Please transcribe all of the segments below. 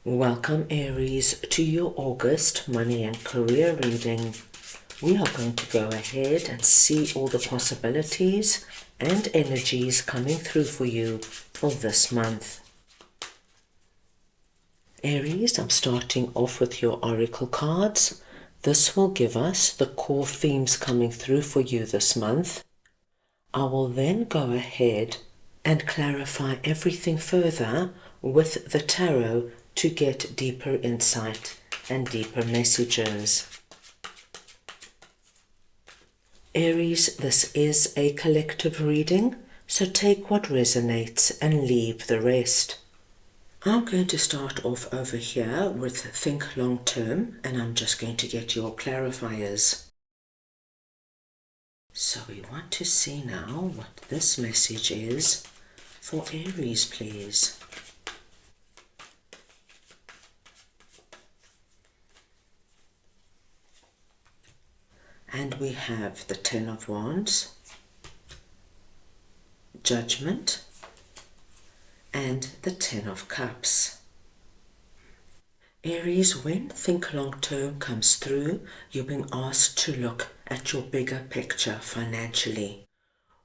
Welcome Aries to your August money and career reading. We are going to go ahead and see all the possibilities and energies coming through for you for this month. Aries, I'm starting off with your oracle cards. This will give us the core themes coming through for you this month. I will then go ahead and clarify everything further with the tarot to get deeper insight and deeper messages. Aries, this is a collective reading, so take what resonates and leave the rest. I'm going to start off over here with Think Long Term, and I'm just going to get your clarifiers. So we want to see now what this message is for Aries, please. And we have the Ten of Wands, Judgment, and the Ten of Cups. Aries, when Think Long Term comes through, you're being asked to look at your bigger picture financially.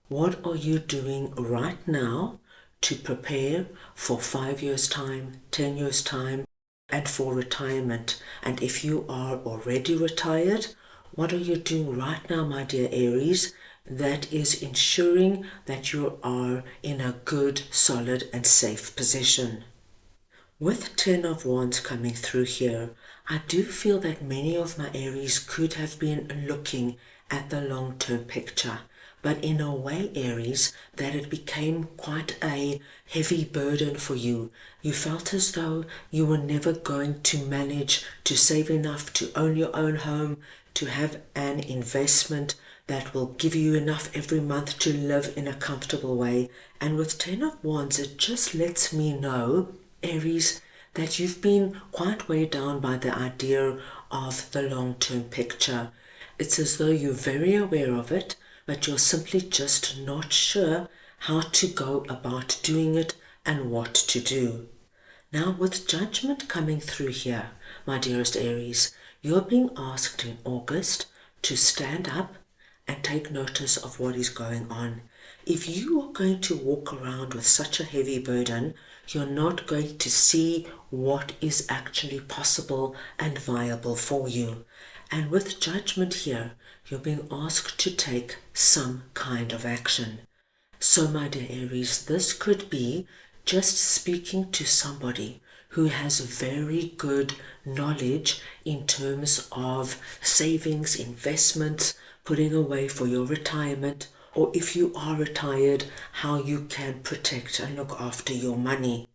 What are you doing right now to prepare for 5 years' time, 10 years' time, and for retirement? And if you are already retired, what are you doing right now, my dear Aries, that is ensuring that you are in a good, solid, and safe position? With Ten of Wands coming through here, I do feel that many of my Aries could have been looking at the long-term picture, but in a way, Aries, that it became quite a heavy burden for you. You felt as though you were never going to manage to save enough to own your own home, to have an investment that will give you enough every month to live in a comfortable way. And with Ten of Wands, it just lets me know, Aries, that you've been quite weighed down by the idea of the long-term picture. It's as though you're very aware of it, but you're simply just not sure how to go about doing it and what to do. Now, with Judgment coming through here, my dearest Aries, you're being asked in August to stand up and take notice of what is going on. If you are going to walk around with such a heavy burden, you're not going to see what is actually possible and viable for you. And with Judgment here, you're being asked to take some kind of action. So, my dear Aries, this could be just speaking to somebody who has very good knowledge in terms of savings, investments, putting away for your retirement, or if you are retired, how you can protect and look after your money.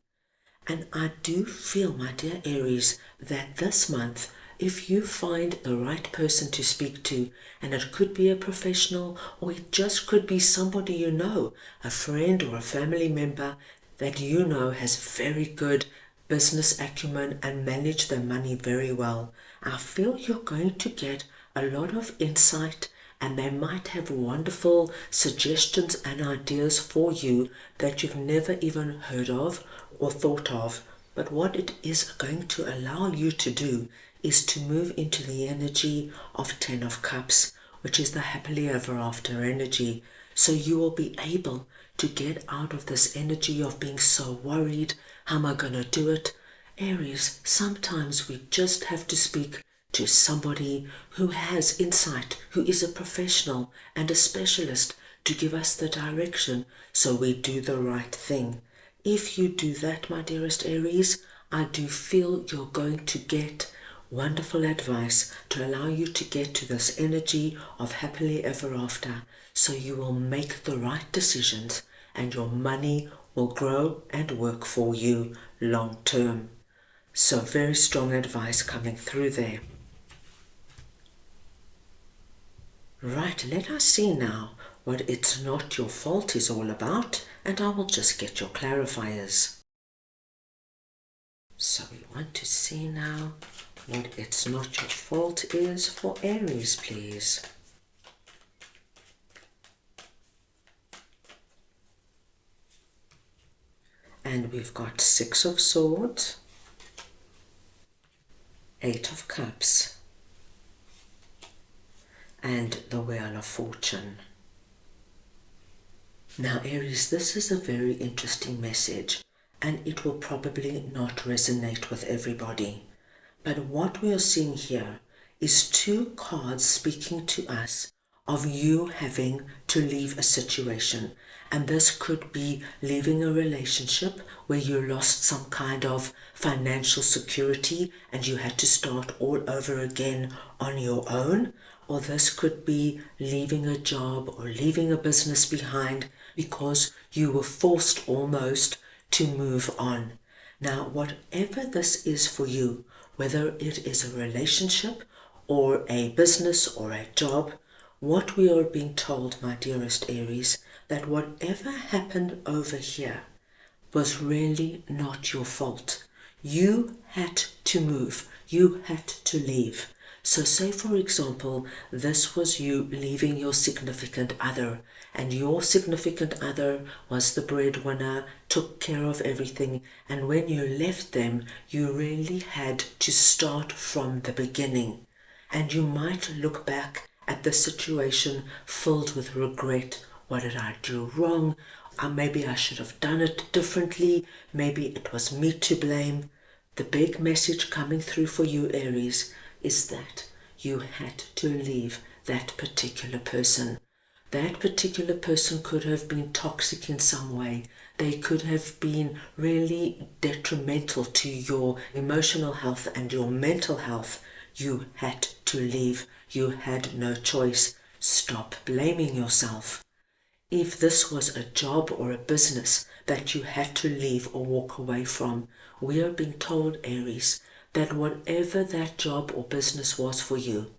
And I do feel, my dear Aries, that this month, if you find the right person to speak to, and it could be a professional, or it just could be somebody you know, a friend or a family member that you know has very good business acumen and manage their money very well, I feel you're going to get a lot of insight, and they might have wonderful suggestions and ideas for you that you've never even heard of or thought of. But what it is going to allow you to do is to move into the energy of Ten of Cups, which is the happily ever after energy. So you will be able to get out of this energy of being so worried. How am I going to do it? Aries, sometimes we just have to speak to somebody who has insight, who is a professional and a specialist, to give us the direction so we do the right thing. If you do that, my dearest Aries, I do feel you're going to get wonderful advice to allow you to get to this energy of happily ever after, so you will make the right decisions and your money will grow and work for you long term. So very strong advice coming through there. Right, let us see now what It's Not Your Fault is all about, and I will just get your clarifiers. So we want to see now what It's Not Your Fault is for Aries, please. And we've got Six of Swords, Eight of Cups, and the Wheel of Fortune. Now Aries, this is a very interesting message, and it will probably not resonate with everybody. But what we are seeing here is two cards speaking to us of you having to leave a situation. And this could be leaving a relationship where you lost some kind of financial security and you had to start all over again on your own. Or this could be leaving a job or leaving a business behind because you were forced almost to move on. Now, whatever this is for you, whether it is a relationship or a business or a job, what we are being told, my dearest Aries, that whatever happened over here was really not your fault. You had to move. You had to leave. So say, for example, this was you leaving your significant other, and your significant other was the breadwinner, took care of everything, and when you left them, you really had to start from the beginning. And you might look back at the situation filled with regret. What did I do wrong? Maybe I should have done it differently. Maybe it was me to blame. The big message coming through for you, Aries, is that you had to leave that particular person. That particular person could have been toxic in some way. They could have been really detrimental to your emotional health and your mental health. You had to leave. You had no choice. Stop blaming yourself. If this was a job or a business that you had to leave or walk away from, we are being told, Aries, that whatever that job or business was for you,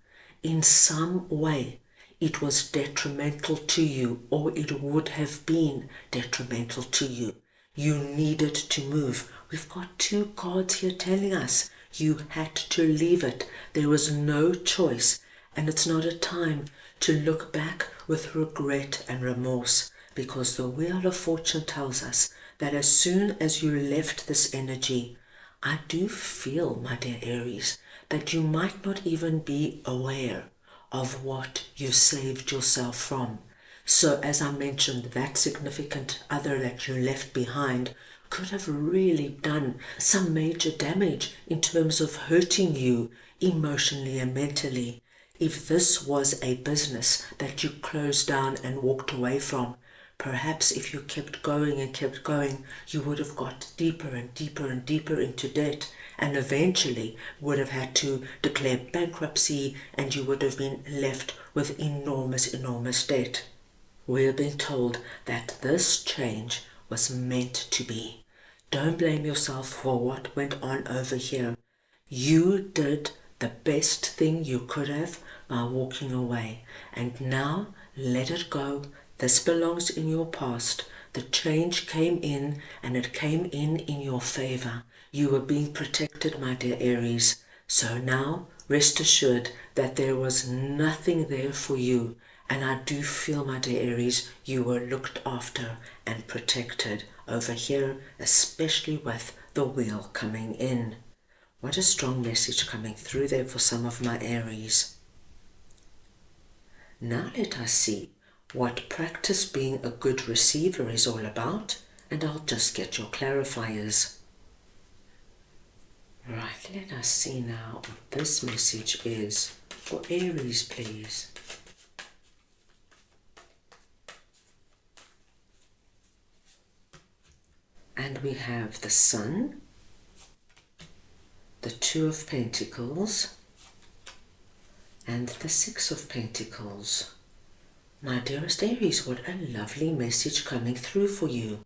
in some way, it was detrimental to you, or it would have been detrimental to you. You needed to move. We've got two cards here telling us you had to leave it. There was no choice, and it's not a time to look back with regret and remorse, because the Wheel of Fortune tells us that as soon as you left this energy, I do feel, my dear Aries, that you might not even be aware of what you saved yourself from. So as I mentioned, that significant other that you left behind could have really done some major damage in terms of hurting you emotionally and mentally. If this was a business that you closed down and walked away from, perhaps if you kept going and kept going, you would have got deeper and deeper and deeper into debt, and eventually would have had to declare bankruptcy, and you would have been left with enormous debt. We're being told that this change was meant to be. Don't blame yourself for what went on over here. You did the best thing you could have by walking away, and now let it go. This belongs in your past. The change came in, and it came in your favor. You were being protected, my dear Aries. So now rest assured that there was nothing there for you, and I do feel, my dear Aries, you were looked after and protected over here, especially with the wheel coming in. What a strong message coming through there for some of my Aries. Now let us see what practice being a good receiver is all about, and I'll just get your clarifiers. Right, let us see now what this message is for Aries, please. And we have the Sun, the Two of Pentacles, and the Six of Pentacles. My dearest Aries, what a lovely message coming through for you.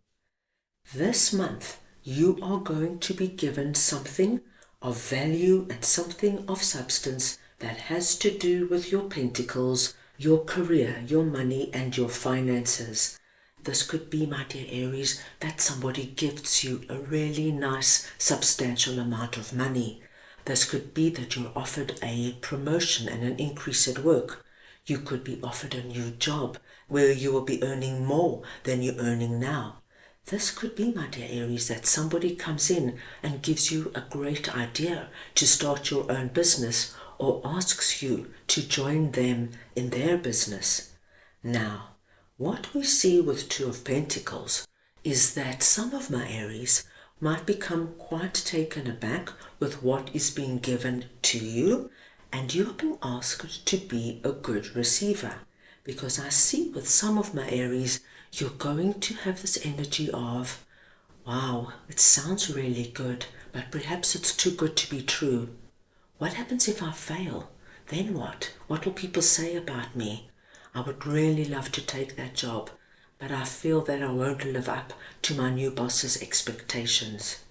This month, you are going to be given something of value and something of substance that has to do with your pentacles, your career, your money, and your finances. This could be, my dear Aries, that somebody gifts you a really nice, substantial amount of money. This could be that you're offered a promotion and an increase at work. You could be offered a new job where you will be earning more than you're earning now. This could be, my dear Aries, that somebody comes in and gives you a great idea to start your own business or asks you to join them in their business. Now, what we see with Two of Pentacles is that some of my Aries might become quite taken aback with what is being given to you, and you're being asked to be a good receiver. Because I see with some of my Aries, you're going to have this energy of, wow, it sounds really good, but perhaps it's too good to be true. What happens if I fail? Then what? What will people say about me? I would really love to take that job, but I feel that I won't live up to my new boss's expectations.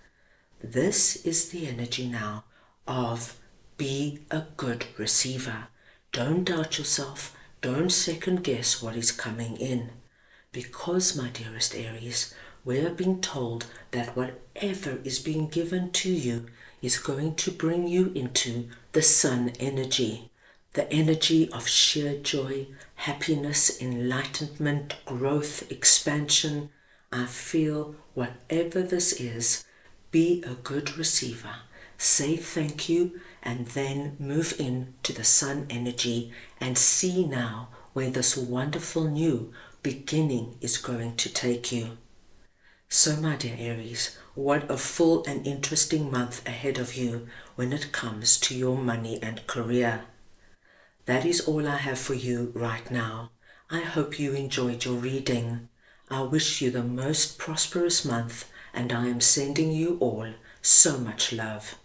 This is the energy now of be a good receiver. Don't doubt yourself. Don't second guess what is coming in. Because, my dearest Aries, we are being told that whatever is being given to you is going to bring you into the sun energy, the energy of sheer joy, happiness, enlightenment, growth, expansion. I feel whatever this is, be a good receiver. Say thank you and then move in to the sun energy and see now where this wonderful new beginning is going to take you. So, my dear Aries, what a full and interesting month ahead of you when it comes to your money and career. That is all I have for you right now. I hope you enjoyed your reading. I wish you the most prosperous month, and I am sending you all so much love.